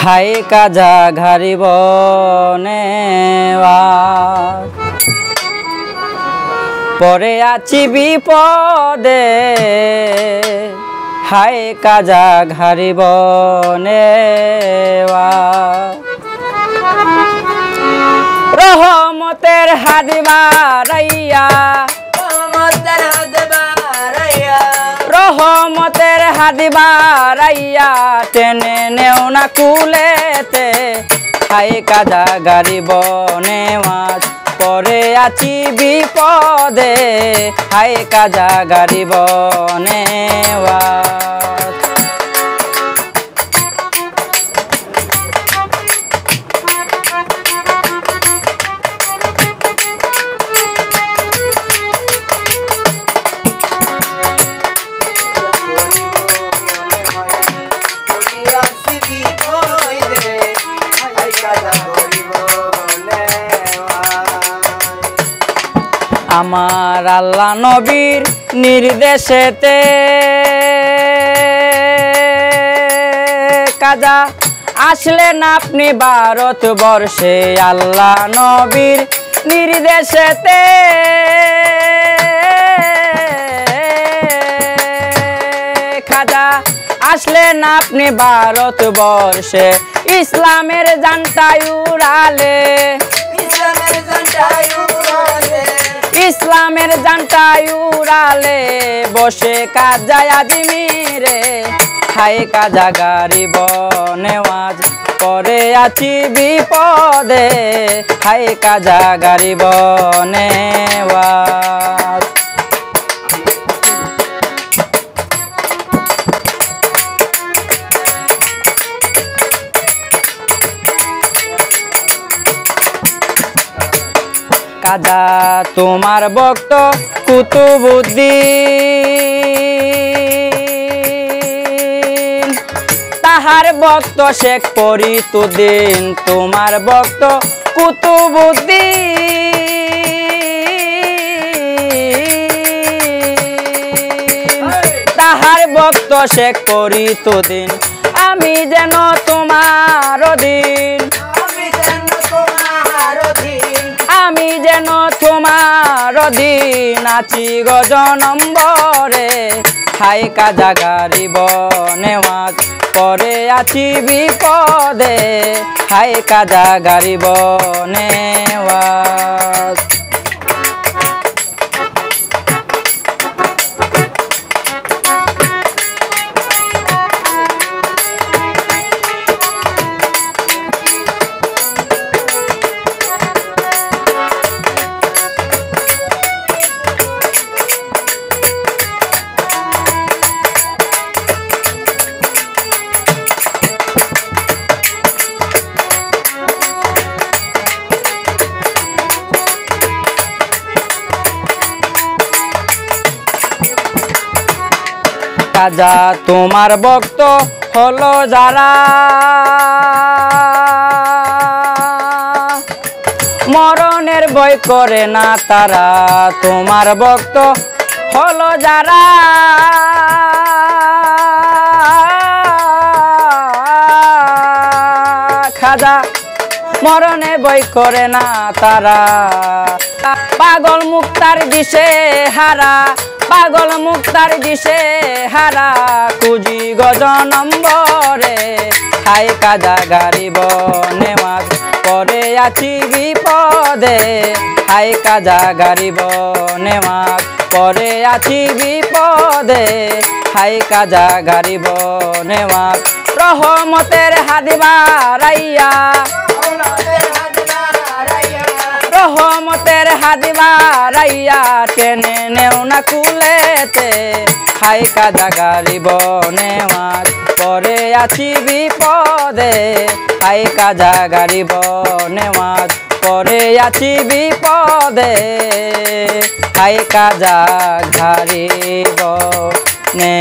High কাজা ঘারি বনেওয়া পরে আছি বিপদে হাই কাজা ঘারি বনেওয়া রহমতের হাত বাড়াইয়া রহমতের হাত বাড়াইয়া টেনে নেও না কুলেতে হাই কাজা গাড়ি বনেওয়া পরে আছি বিপদে হাই কাজা গাড়ি বনেওয়া আমার আল্লাহ নবীর নির্দেশেতে কাজা আসলেন আপনি ভারতবর্ষে আল্লাহ নবীর নির্দেশেতে কাজা আসলেন আপনি ভারতবর্ষে ইসলামের জানটাই উড়ালে ইসলামের জানটাই উড়ালে বসে কাজায় আজমিরে হাই কাজা গাড়ি বনেওয়াজ পরে আছি বিপদে হাই কাজা গাড়ি বনেওয়াজ কাজা তোমার ভক্ত কুতুবুদ্দিন তাহার ভক্ত শেখ ফরিদুদ্দিন তোমার ভক্ত কুতুবুদ্দিন তাহার ভক্ত শেখ ফরিদুদ্দিন আমি যেন তোমার অধীন আমি যেন তোমার অধীন আছি গজনম্বরে হাই কাজা গাড়ি বনেওয়াজ পরে আছি বিপদে হাই কাজা গাড়ি বনেওয়াজ কাজা তোমার ভক্ত হলো যারা মরণের ভয় করে না তারা তোমার ভক্ত হলো যারা খাজা মরণে ভয় করে না তারা পাগল মুক্তার দিশে হারা পাগল মুক্তার দিশে হারা খুঁজি গজনম্বরে হাই কাজা গাড়ি বনেওয়াজ পরে আছি বিপদে হাই কাজা গাড়ি বনেওয়াজ পরে আছি বিপদে হাই কাজা গাড়ি বনেওয়াজ রহমতের হাত বাড়াইয়া রহমতের হাত বাড়াইয়া টেনে নেও না কুলেতে হাই কাজা গাড়ি বনেওয়াজ পরে আছি বিপদে হাই কাজা গাড়ি বনেওয়াজ পরে আছি বিপদে হাই কাজা গাড়ি বনেওয়াজ।